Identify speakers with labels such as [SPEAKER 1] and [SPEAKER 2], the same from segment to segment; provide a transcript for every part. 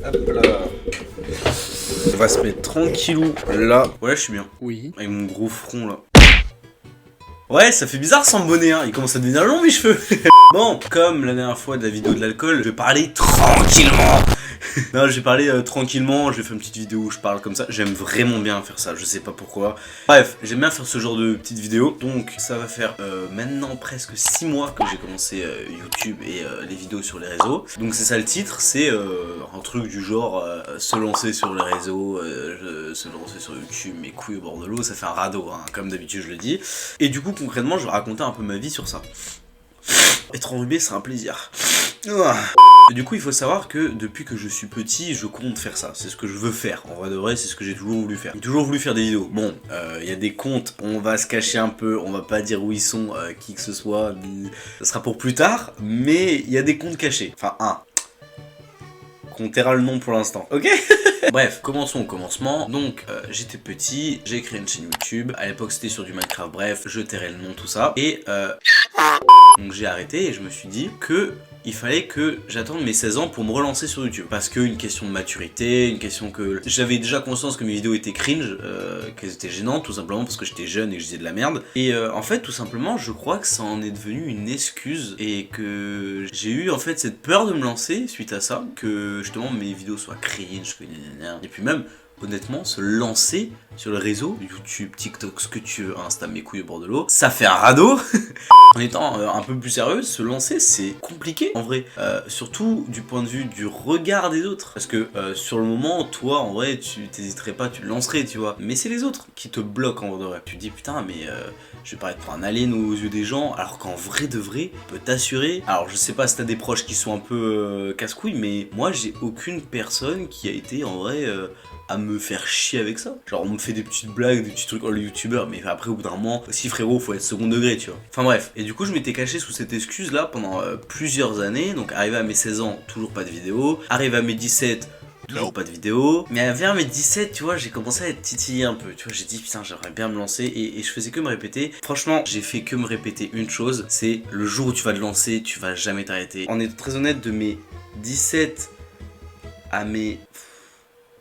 [SPEAKER 1] Hop là. On va se mettre tranquillou là. Ouais, je suis bien.
[SPEAKER 2] Oui.
[SPEAKER 1] Avec mon gros front là. Ouais, ça fait bizarre sans bonnet, hein. Il commence à devenir long mes cheveux. Bon, comme la dernière fois de la vidéo de l'alcool, je vais parler tranquillement. Non, je vais parler tranquillement, je vais faire une petite vidéo où je parle comme ça. J'aime vraiment bien faire ça, je sais pas pourquoi. Bref, j'aime bien faire ce genre de petites vidéos. Donc ça va faire maintenant presque 6 mois que j'ai commencé YouTube et les vidéos sur les réseaux. Donc c'est ça le titre, c'est un truc du genre se lancer sur les réseaux, se lancer sur YouTube, mes couilles au bord de l'eau, ça fait un radeau, hein, comme d'habitude je le dis. Et du coup concrètement je vais raconter un peu ma vie sur ça. Être enrhumé c'est un plaisir. Du coup il faut savoir que depuis que je suis petit je compte faire ça, c'est ce que je veux faire, en vrai de vrai c'est ce que j'ai toujours voulu faire. J'ai toujours voulu faire des vidéos, bon il y a des comptes, on va se cacher un peu, on va pas dire où ils sont, qui que ce soit, ça sera pour plus tard, mais il y a des comptes cachés, enfin un. On taira le nom pour l'instant, ok? Bref, commençons au commencement. Donc, j'étais petit, j'ai créé une chaîne YouTube. À l'époque, c'était sur du Minecraft. Bref, je tairai le nom, tout ça. Et donc j'ai arrêté et je me suis dit que il fallait que j'attende mes 16 ans pour me relancer sur YouTube. Parce que une question de maturité, une question que... J'avais déjà conscience que mes vidéos étaient cringe, qu'elles étaient gênantes, tout simplement parce que j'étais jeune et que je disais de la merde. Et en fait, tout simplement, je crois que ça en est devenu une excuse et que j'ai eu en fait cette peur de me lancer suite à ça, que justement mes vidéos soient cringe, et puis même... Honnêtement, se lancer sur le réseau, YouTube, TikTok, ce que tu veux, Insta, mes couilles au bord de l'eau, ça fait un radeau. En étant un peu plus sérieux, se lancer c'est compliqué en vrai, surtout du point de vue du regard des autres. Parce que sur le moment, toi en vrai, tu t'hésiterais pas, tu le lancerais, tu vois. Mais c'est les autres qui te bloquent en vrai. Tu te dis putain, mais je vais paraître pour un alien aux yeux des gens, alors qu'en vrai de vrai, je peux t'assurer. Alors je sais pas si t'as des proches qui sont un peu casse-couilles, mais moi j'ai aucune personne qui a été en vrai... à me faire chier avec ça. Genre on me fait des petites blagues, des petits trucs, oh le youtubeur, mais après au bout d'un moment, aussi frérot, faut être second degré, tu vois. Enfin bref, et du coup je m'étais caché sous cette excuse là pendant plusieurs années, donc arrivé à mes 16 ans, toujours pas de vidéo, arrivé à mes 17, toujours pas de vidéo, mais vers mes 17, tu vois, j'ai commencé à être titillé un peu, tu vois, j'ai dit putain j'aimerais bien me lancer, et je faisais que me répéter. Franchement, j'ai fait que me répéter une chose, c'est le jour où tu vas te lancer, tu vas jamais t'arrêter. En étant très honnête, de mes 17 à mes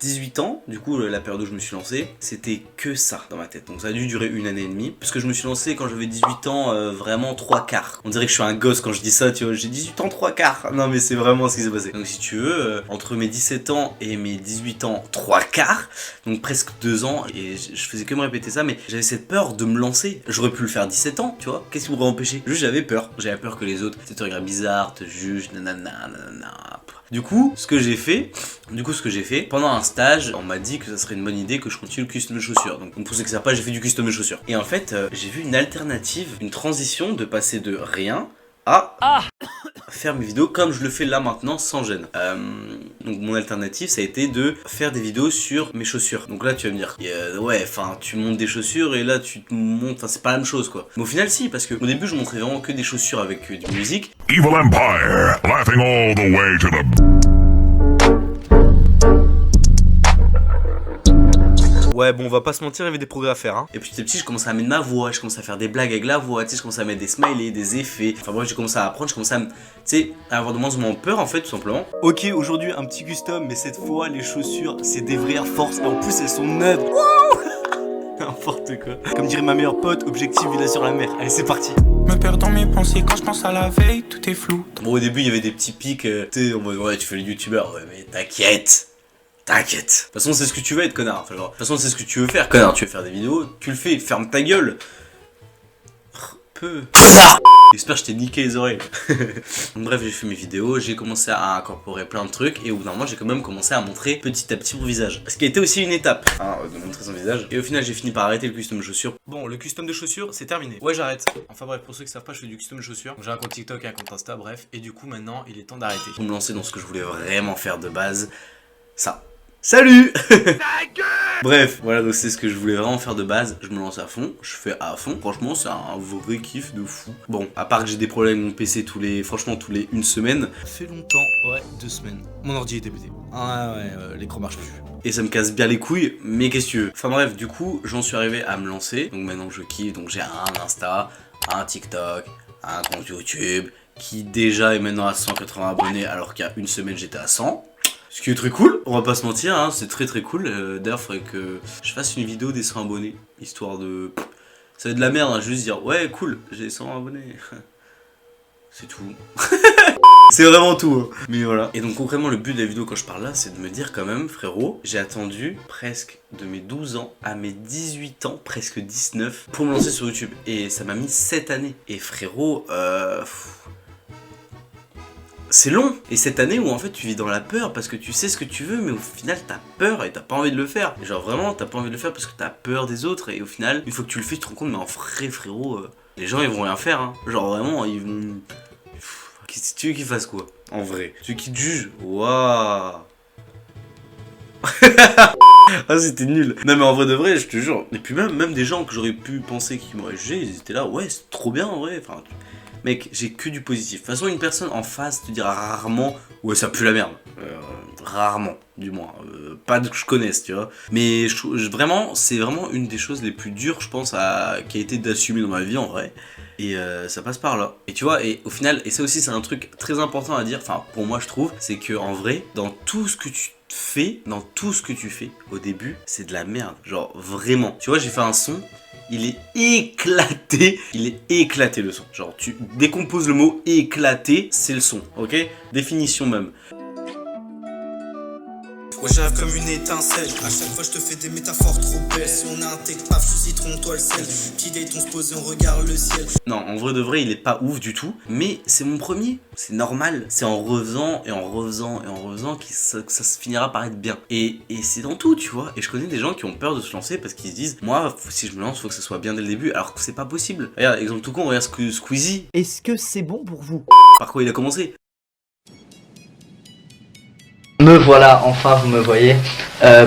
[SPEAKER 1] 18 ans, du coup la période où je me suis lancé, c'était que ça dans ma tête. Donc ça a dû durer 1 année et demie. Parce que je me suis lancé quand j'avais 18 ans, vraiment 3 quarts. On dirait que je suis un gosse quand je dis ça, tu vois, j'ai 18 ans 3 quarts. Non mais c'est vraiment ce qui s'est passé. Donc si tu veux, entre mes 17 ans et mes 18 ans 3 quarts, donc presque 2 ans, et je faisais que me répéter ça, mais j'avais cette peur de me lancer. J'aurais pu le faire 17 ans, tu vois, qu'est-ce qui m'aurait empêché? Juste j'avais peur que les autres te regardent bizarre, te jugent, nanana, nanana. Du coup, ce que j'ai fait, pendant un stage, on m'a dit que ça serait une bonne idée que je continue le custom de chaussures. Donc pour ceux qui savent pas, j'ai fait du custom de chaussures. Et en fait, j'ai vu une alternative, une transition de passer de rien à faire mes vidéos comme je le fais là maintenant sans gêne. Donc mon alternative ça a été de faire des vidéos sur mes chaussures. Donc là tu vas me dire ouais enfin tu montes des chaussures et là tu te montes, enfin c'est pas la même chose quoi. Mais au final si, parce que au début je montrais vraiment que des chaussures avec du musique.
[SPEAKER 3] Evil Empire, laughing all the way to the...
[SPEAKER 1] Ouais bon on va pas se mentir, il y avait des progrès à faire hein. Et petit à petit je commençais à mettre ma voix, je commençais à faire des blagues avec la voix, tu sais, je commençais à mettre des smileys, des effets. Enfin bref j'ai commencé à apprendre, je commençais à tu sais, à avoir de moins en moins peur en fait tout simplement. Ok aujourd'hui un petit custom, mais cette fois les chaussures c'est des vraies Air Force et en plus elles sont neuves. N'importe quoi. Comme dirait ma meilleure pote, objectif villa sur la mer. Allez c'est parti.
[SPEAKER 4] Me perds dans mes pensées quand je pense à la veille, tout est flou.
[SPEAKER 1] Bon au début il y avait des petits pics, tu sais en mode ouais tu fais le youtubeur, ouais mais t'inquiète. T'inquiète. De toute façon, c'est ce que tu veux être, connard. Enfin, de toute façon, c'est ce que tu veux faire, connard. Tu veux faire des vidéos, tu le fais, ferme ta gueule. Peu. J'espère que je t'ai niqué les oreilles. Bref, j'ai fait mes vidéos, j'ai commencé à incorporer plein de trucs et au bout d'un moment, j'ai quand même commencé à montrer petit à petit mon visage. Ce qui a été aussi une étape, hein, de montrer son visage. Et au final, j'ai fini par arrêter le custom de chaussures. Bon, le custom de chaussures, c'est terminé. Ouais, j'arrête. Enfin bref, pour ceux qui savent pas, je fais du custom de chaussures. J'ai un compte TikTok et un compte Insta, bref. Et du coup, maintenant, il est temps d'arrêter. Pour me lancer dans ce que je voulais vraiment faire de base, ça. Salut. Bref, voilà donc c'est ce que je voulais vraiment faire de base. Je me lance à fond, je fais à fond. Franchement c'est un vrai kiff de fou. Bon, à part que j'ai des problèmes avec mon PC tous les 1 semaine. Ça fait longtemps, ouais, 2 semaines. Mon ordi était pété. Ah ouais, l'écran marche plus. Et ça me casse bien les couilles, mais qu'est-ce que tu veux. Enfin bref, du coup j'en suis arrivé à me lancer. Donc maintenant je kiffe, donc j'ai un Insta, un TikTok, un compte YouTube qui déjà est maintenant à 180 abonnés alors qu'il y a 1 semaine j'étais à 100. Ce qui est très cool, on va pas se mentir, hein, c'est très cool. D'ailleurs, faudrait que je fasse une vidéo des 100 abonnés, histoire de... Ça va être de la merde, hein, juste dire, ouais, cool, j'ai 100 abonnés. C'est tout. C'est vraiment tout, hein. Mais voilà. Et donc concrètement le but de la vidéo quand je parle là, c'est de me dire quand même, frérot, j'ai attendu presque de mes 12 ans à mes 18 ans, presque 19, pour me lancer sur YouTube. Et ça m'a mis 7 années. Et frérot, c'est long. Et cette année où en fait tu vis dans la peur parce que tu sais ce que tu veux, mais au final t'as peur et t'as pas envie de le faire. Et genre vraiment t'as pas envie de le faire parce que t'as peur des autres. Et au final, une fois que tu le fais, tu te rends compte, mais en vrai, frérot, les gens ils vont rien faire, hein. Genre vraiment, ils vont... Tu veux qu'ils fassent quoi, en vrai? Tu veux qu'ils te jugent? Waouh. Ah, c'était nul. Non mais en vrai de vrai, je te jure. Et puis même des gens que j'aurais pu penser qui m'auraient jugé, ils étaient là, ouais, c'est trop bien en vrai. Enfin, mec, j'ai que du positif. De toute façon, une personne en face te dira rarement, ouais, ça pue la merde. Rarement, du moins. Pas que je connaisse, tu vois. Mais vraiment, c'est vraiment une des choses les plus dures, je pense, qui a été d'assumer dans ma vie en vrai. Et ça passe par là. Et tu vois, et au final, et ça aussi c'est un truc très important à dire, enfin pour moi je trouve, c'est que en vrai, dans tout ce que tu fais, au début, c'est de la merde. Genre vraiment. Tu vois, j'ai fait un son, il est éclaté le son. Genre tu décomposes le mot éclaté, c'est le son, ok? Définition même.
[SPEAKER 2] Ouais, j'arrive comme une étincelle. À chaque fois, je te fais des métaphores trop belles. Si on a un tech paf, je suis citron, toi le sel. Petit date, on se pose et on regarde le ciel.
[SPEAKER 1] Non, en vrai de vrai, il est pas ouf du tout. Mais c'est mon premier. C'est normal. C'est en refaisant que ça se finira par être bien. Et c'est dans tout, tu vois. Et je connais des gens qui ont peur de se lancer parce qu'ils se disent, moi, si je me lance, faut que ça soit bien dès le début. Alors que c'est pas possible. Regarde, exemple tout con, regarde Squeezie.
[SPEAKER 5] Est-ce que c'est bon pour vous?
[SPEAKER 1] Par quoi il a commencé?
[SPEAKER 6] Me voilà, enfin vous me voyez.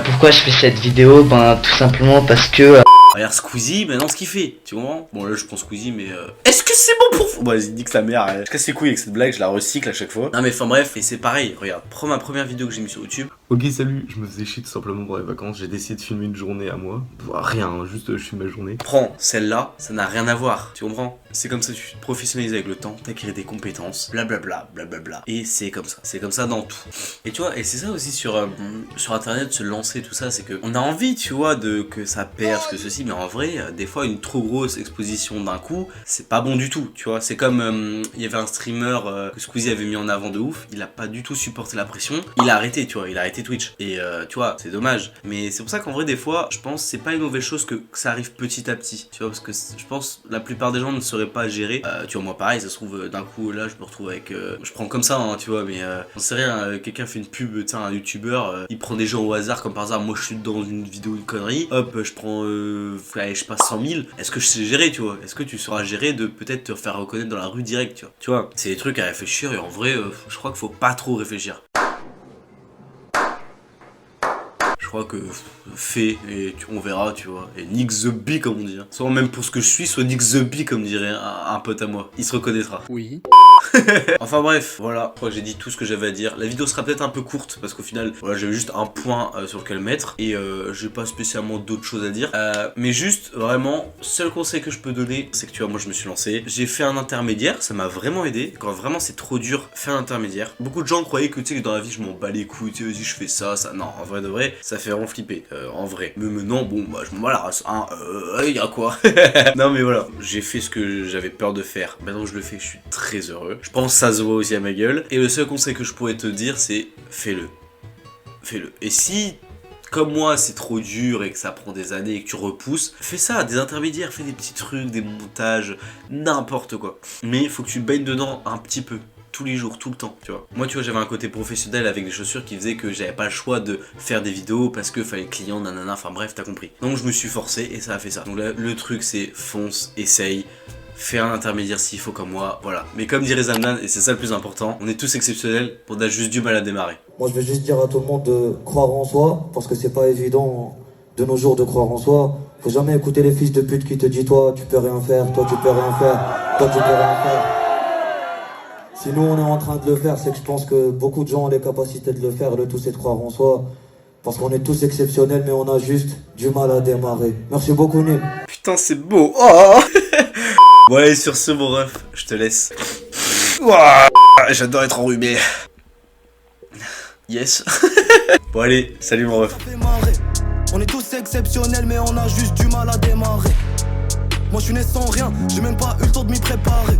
[SPEAKER 6] Pourquoi je fais cette vidéo? Ben tout simplement parce que...
[SPEAKER 1] Regarde Squeezie, maintenant ce qu'il fait, tu comprends? Bon là je prends Squeezie mais est-ce que c'est bon pour vous? Bon vas-y, dis que sa mère, je casse les couilles avec cette blague, je la recycle à chaque fois. Non mais enfin bref, et c'est pareil, regarde, prends ma première vidéo que j'ai mis sur YouTube.
[SPEAKER 7] Ok salut, je me faisais chier tout simplement pour les vacances, j'ai décidé de filmer une journée à moi. Rien, hein, juste je filme ma journée.
[SPEAKER 1] Prends celle-là, ça n'a rien à voir, tu comprends? C'est comme ça que tu te professionnalises avec le temps, t'acquiers des compétences, blablabla, blablabla. Et c'est comme ça dans tout. Et tu vois, et c'est ça aussi sur internet, se lancer, tout ça, c'est que on a envie, tu vois, que ça perce, que ceci, mais en vrai, des fois une trop grosse exposition d'un coup, c'est pas bon du tout, tu vois. C'est comme, il y avait un streamer que Squeezie avait mis en avant de ouf, il a pas du tout supporté la pression, il a arrêté, tu vois, il a arrêté Twitch. Et tu vois, c'est dommage. Mais c'est pour ça qu'en vrai, des fois, je pense c'est pas une mauvaise chose que ça arrive petit à petit, tu vois, parce que je pense la plupart des gens ne sauraient pas gérer. Tu vois, moi pareil, ça se trouve, d'un coup, là, je me retrouve avec... je prends comme ça, hein, tu vois, mais on sait rien, quelqu'un fait une pub, tu sais, un youtubeur, il prend des gens au hasard, comme par hasard, moi je suis dans une vidéo, une connerie, hop, je prends, allez, je passe 100 000, est-ce que je sais gérer, tu vois? Est-ce que tu sauras gérer de peut-être te faire reconnaître dans la rue direct, tu vois? Tu vois, c'est des trucs à réfléchir, et en vrai, je crois qu'il faut pas trop réfléchir. Je crois que fais et on verra, tu vois. Et Nick the Bee, comme on dit. Hein. Soit même pour ce que je suis, soit Nick the Bee, comme dirait un pote à moi. Il se reconnaîtra.
[SPEAKER 5] Oui.
[SPEAKER 1] Enfin bref, voilà, je crois que j'ai dit tout ce que j'avais à dire. La vidéo sera peut-être un peu courte parce qu'au final, voilà, j'avais juste un point sur lequel mettre et j'ai pas spécialement d'autres choses à dire. Mais juste, vraiment, seul conseil que je peux donner, c'est que tu vois, moi je me suis lancé. J'ai fait un intermédiaire, ça m'a vraiment aidé. Quand vraiment c'est trop dur, fais un intermédiaire. Beaucoup de gens croyaient que tu sais que dans la vie je m'en bats les couilles, tu sais, vas-y je fais ça. Non, en vrai de vrai, ça fait vraiment flipper. En vrai. Mais maintenant, bon, bah je m'en bats la race. Hein, y'a quoi? Non mais voilà, j'ai fait ce que j'avais peur de faire. Maintenant je le fais, je suis très heureux. Je pense que ça se voit aussi à ma gueule. Et le seul conseil que je pourrais te dire, c'est fais-le. Fais-le. Et si, comme moi, c'est trop dur et que ça prend des années et que tu repousses, fais ça, des intermédiaires, fais des petits trucs, des montages, n'importe quoi. Mais il faut que tu baignes dedans un petit peu. Tous les jours, tout le temps, tu vois. Moi, tu vois, j'avais un côté professionnel avec des chaussures qui faisait que j'avais pas le choix de faire des vidéos parce que fallait le client, nanana, enfin bref, t'as compris. Donc je me suis forcé et ça a fait ça. Donc là, le truc, c'est fonce, essaye. Fais un intermédiaire s'il faut comme moi, voilà. Mais comme dirait Zamdan, et c'est ça le plus important, on est tous exceptionnels, on a juste du mal à démarrer.
[SPEAKER 8] Moi je vais juste dire à tout le monde de croire en soi, parce que c'est pas évident de nos jours de croire en soi. Faut jamais écouter les fils de pute qui te disent toi tu peux rien faire, toi tu peux rien faire, toi tu peux rien faire. Si nous on est en train de le faire, c'est que je pense que beaucoup de gens ont les capacités de le faire, le tout c'est de croire en soi. Parce qu'on est tous exceptionnels mais on a juste du mal à démarrer. Merci beaucoup Nip.
[SPEAKER 1] Putain c'est beau, oh. Bon allez, sur ce mon ref, je te laisse. Ouah, j'adore être enrhumé. Yes. Bon allez, salut mon ref.
[SPEAKER 2] Ça fait marrer. On est tous exceptionnels mais on a juste du mal à démarrer. Moi je suis né sans rien, j'ai même pas eu le temps de m'y préparer.